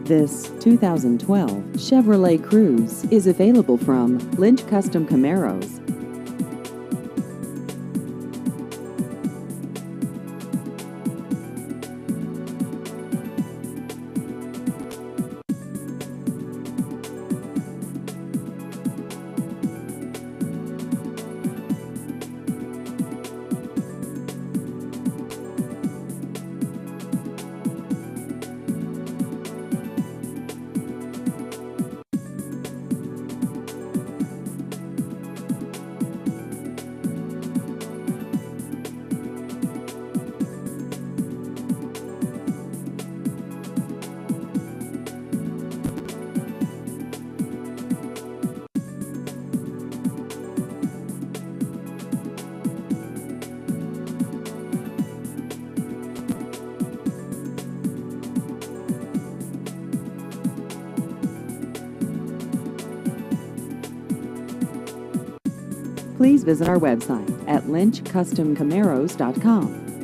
This 2012 Chevrolet Cruze is available from Lynch Custom Camaros. Please visit our website at lynchcustomcamaros.com.